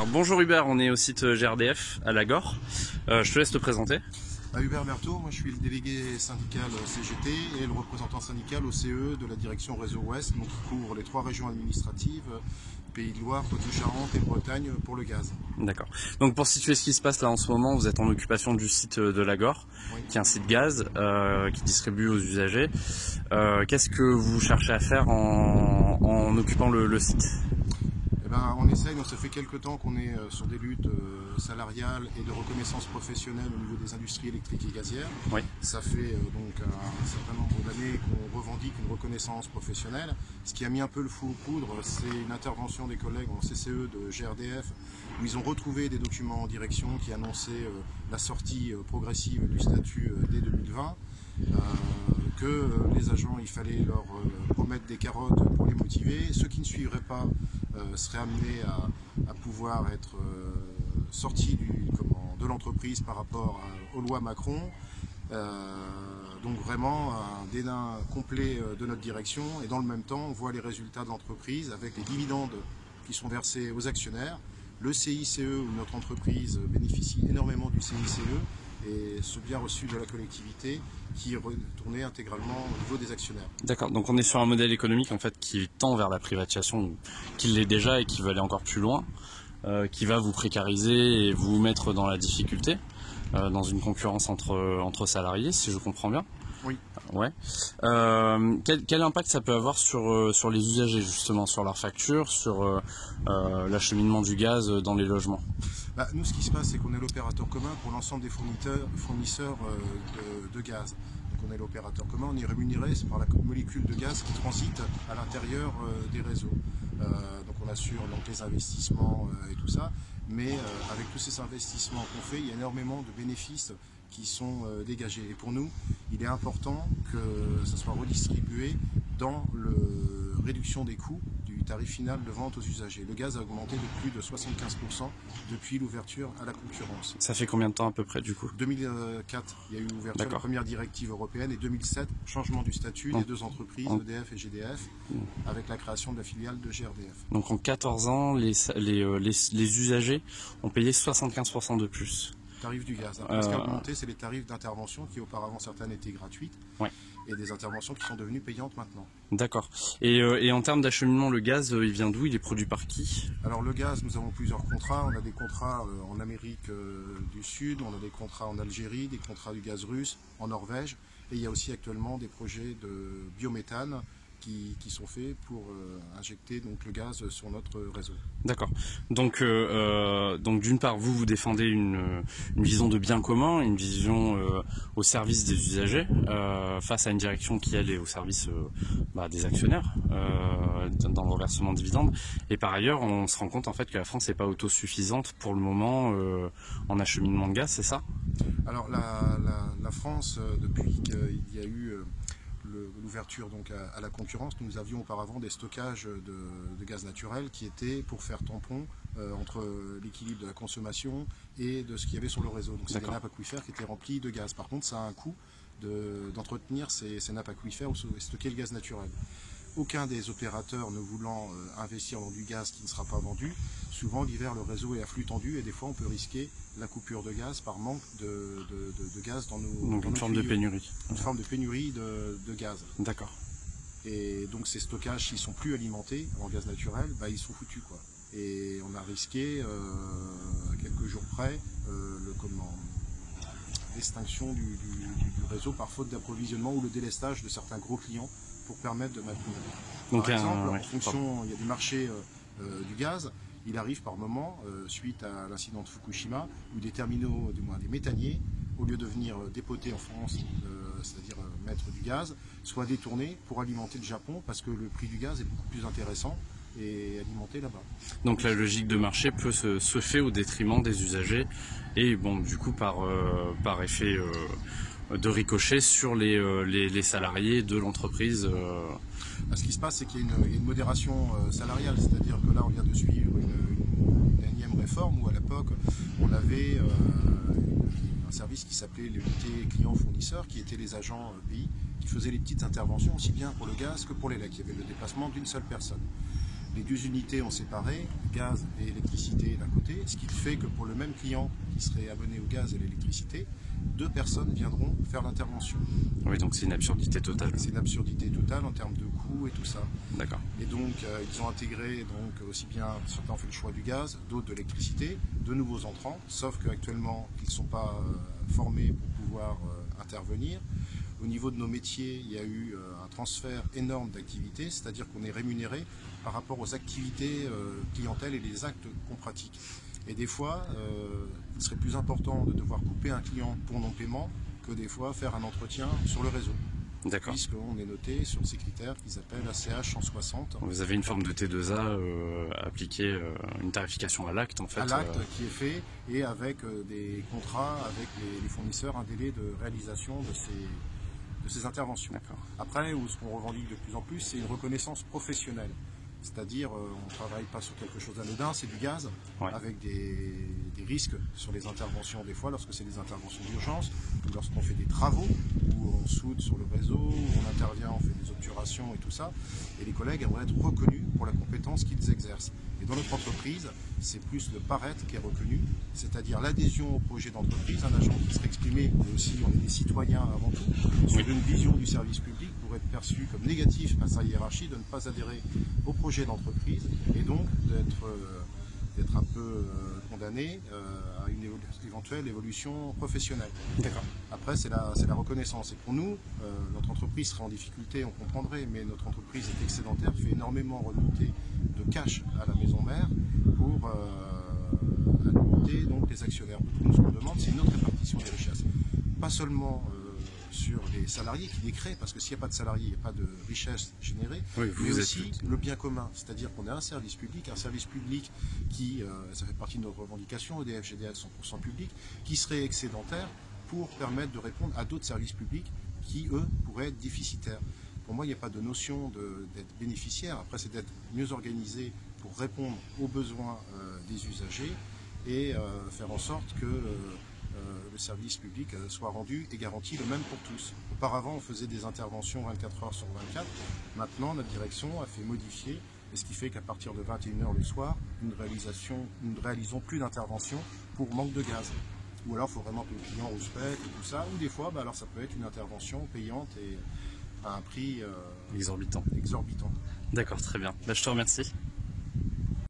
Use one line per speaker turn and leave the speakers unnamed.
Alors, bonjour Hubert, on est au site GRDF à Lagor. Je te laisse te présenter.
Hubert Berthaud, moi je suis le délégué syndical CGT et le représentant syndical au CE de la direction Réseau Ouest, donc qui couvre les 3 régions administratives, Pays de Loire, Poitou-Charentes et Bretagne pour le gaz.
D'accord. Donc pour situer ce qui se passe là en ce moment, vous êtes en occupation du site de Lagor, oui, qui est un site gaz qui distribue aux usagers. Qu'est-ce que vous cherchez à faire en occupant le site ?
On essaye, ça fait quelques temps qu'on est sur des luttes salariales et de reconnaissance professionnelle au niveau des industries électriques et gazières. Oui. Ça fait donc un certain nombre d'années qu'on revendique une reconnaissance professionnelle. Ce qui a mis un peu le feu aux poudres, c'est une intervention des collègues en CCE de GRDF où ils ont retrouvé des documents en direction qui annonçaient la sortie progressive du statut dès 2020. Que les agents, il fallait leur promettre des carottes pour les motiver. Ceux qui ne suivraient pas seraient amenés à pouvoir être sortis de l'entreprise par rapport aux lois Macron. Donc vraiment un dédain complet de notre direction, et dans le même temps on voit les résultats de l'entreprise avec les dividendes qui sont versés aux actionnaires, le CICE où notre entreprise bénéficie énormément du CICE et ce bien reçu de la collectivité qui est retourné intégralement au niveau des actionnaires.
D'accord, donc on est sur un modèle économique en fait qui tend vers la privatisation, qui l'est déjà et qui va aller encore plus loin, qui va vous précariser et vous mettre dans la difficulté, dans une concurrence entre salariés, si je comprends bien.
Oui.
Ouais. Quel impact ça peut avoir sur les usagers, justement, sur leurs factures, sur l'acheminement du gaz dans les logements?
Nous, ce qui se passe, c'est qu'on est l'opérateur commun pour l'ensemble des fournisseurs de gaz. Donc on est l'opérateur commun, on est rémunéré par la molécule de gaz qui transite à l'intérieur des réseaux. Donc on assure donc, les investissements et tout ça, mais avec tous ces investissements qu'on fait, il y a énormément de bénéfices qui sont dégagés. Et pour nous, il est important que ça soit redistribué dans la réduction des coûts du tarif final de vente aux usagers. Le gaz a augmenté de plus de 75% depuis l'ouverture à la concurrence.
Ça fait combien de temps à peu près du coup?
2004, il y a eu l'ouverture de la première directive européenne, et 2007, changement du statut des 2 entreprises, EDF et GDF, avec la création de la filiale de GRDF.
Donc en 14 ans, les usagers ont payé 75% de plus.
Tarif du gaz. Ce qui a augmenté, c'est les tarifs d'intervention qui auparavant certaines étaient gratuites, ouais, et des interventions qui sont devenues payantes maintenant.
D'accord. Et en termes d'acheminement, le gaz, il vient d'où? Il est produit par qui?
Alors le gaz, nous avons plusieurs contrats. On a des contrats en Amérique du Sud, on a des contrats en Algérie, des contrats du gaz russe, en Norvège, et il y a aussi actuellement des projets de biométhane qui sont faits pour injecter donc, le gaz sur notre réseau.
D'accord. Donc d'une part, vous défendez une vision de bien commun, une vision au service des usagers, face à une direction qui, elle, est au service des actionnaires, dans le reversement de dividendes. Et par ailleurs, on se rend compte en fait que la France n'est pas autosuffisante pour le moment en acheminement de gaz, c'est ça?
Alors la France, depuis qu'il y a eu l'ouverture donc à la concurrence, nous avions auparavant des stockages de gaz naturel qui étaient pour faire tampon entre l'équilibre de la consommation et de ce qu'il y avait sur le réseau. Donc c'est des nappes aquifères qui étaient remplies de gaz. Par contre, ça a un coût d'entretenir ces nappes aquifères ou stocker le gaz naturel. Aucun des opérateurs ne voulant investir dans du gaz qui ne sera pas vendu, souvent l'hiver le réseau est à flux tendu et des fois on peut risquer la coupure de gaz par manque de gaz dans nos
Donc une forme de pénurie.
Une forme de pénurie de gaz.
D'accord.
Et donc ces stockages, s'ils sont plus alimentés en gaz naturel, ils sont foutus quoi. Et on a risqué à quelques jours près l'extinction du réseau par faute d'approvisionnement ou le délestage de certains gros clients pour permettre de maintenir. Par exemple, en fonction, il y a des marchés du gaz, il arrive par moment, suite à l'incident de Fukushima, où des terminaux, du moins des méthaniers, au lieu de venir dépoter en France, c'est-à-dire mettre du gaz, soient détournés pour alimenter le Japon, parce que le prix du gaz est beaucoup plus intéressant et alimenté là-bas.
Donc la logique de marché peut se fait au détriment des usagers et bon du coup par effet de ricochet sur les salariés de l'entreprise.
Ce qui se passe, c'est qu'il y a une modération salariale, c'est-à-dire que là on vient de suivre une énième réforme où à l'époque on avait un service qui s'appelait l'unité client-fournisseur, qui étaient les agents pays, qui faisaient les petites interventions aussi bien pour le gaz que pour l'élec. Il y avait le déplacement d'une seule personne. Les 2 unités ont séparé, gaz et électricité d'un côté, ce qui fait que pour le même client qui serait abonné au gaz et à l'électricité, 2 personnes viendront faire l'intervention.
Oui, donc c'est une absurdité totale.
C'est une absurdité totale en termes de coûts et tout ça.
D'accord.
Et donc ils ont intégré donc aussi bien, certains ont fait le choix du gaz, d'autres de l'électricité, de nouveaux entrants, sauf qu'actuellement ils ne sont pas formés pour pouvoir intervenir. Au niveau de nos métiers, il y a eu un transfert énorme d'activités, c'est-à-dire qu'on est rémunéré par rapport aux activités clientèle et les actes qu'on pratique. Et des fois, il serait plus important de devoir couper un client pour non-paiement que des fois faire un entretien sur le réseau.
D'accord.
Puisqu'on est noté sur ces critères qu'ils appellent ACH 160.
Vous avez une forme de T2A appliquée, une tarification à l'acte en fait.
À l'acte qui est fait et avec des contrats avec les fournisseurs, un délai de réalisation de ces interventions. Après, ce qu'on revendique de plus en plus, c'est une reconnaissance professionnelle. C'est-à-dire, on ne travaille pas sur quelque chose d'anodin, c'est du gaz, avec des risques sur les interventions des fois, lorsque c'est des interventions d'urgence, ou lorsqu'on fait des travaux, où on soude sur le réseau, où on intervient, on fait des obturations et tout ça. Et les collègues aimeraient être reconnus pour la compétence qu'ils exercent. Et dans notre entreprise, c'est plus le paraître qui est reconnu, c'est-à-dire l'adhésion au projet d'entreprise, un agent qui serait exprimé, mais aussi on est des citoyens avant tout, sur une vision du service public pour être perçu comme négatif par sa hiérarchie, de ne pas adhérer au projet d'entreprise et donc d'être un peu condamné à une éventuelle évolution professionnelle.
D'accord.
Après, c'est la reconnaissance. Et pour nous, notre entreprise serait en difficulté, on comprendrait, mais notre entreprise est excédentaire, fait énormément remonter de cash à la maison mère pour alimenter donc, les actionnaires. Donc, nous, ce qu'on demande, c'est une autre répartition des richesses. Pas seulement sur les salariés qui les créent, parce que s'il n'y a pas de salariés, il n'y a pas de richesse générée, mais aussi le bien commun. C'est-à-dire qu'on a un service public qui, ça fait partie de notre revendication, EDF, GDF 100% public, qui serait excédentaire pour permettre de répondre à d'autres services publics qui, eux, pourraient être déficitaires. Pour moi, il n'y a pas de notion d'être bénéficiaire. Après, c'est d'être mieux organisé pour répondre aux besoins des usagers et faire en sorte que le service public soit rendu et garanti le même pour tous. Auparavant, on faisait des interventions 24 heures sur 24. Maintenant, notre direction a fait modifier, et ce qui fait qu'à partir de 21 h le soir, nous ne réalisons plus d'intervention pour manque de gaz. Ou alors, il faut vraiment que le client respecte et tout ça. Ou des fois, alors ça peut être une intervention payante et à un prix
exorbitant.
Exorbitant.
D'accord, très bien. Je te remercie.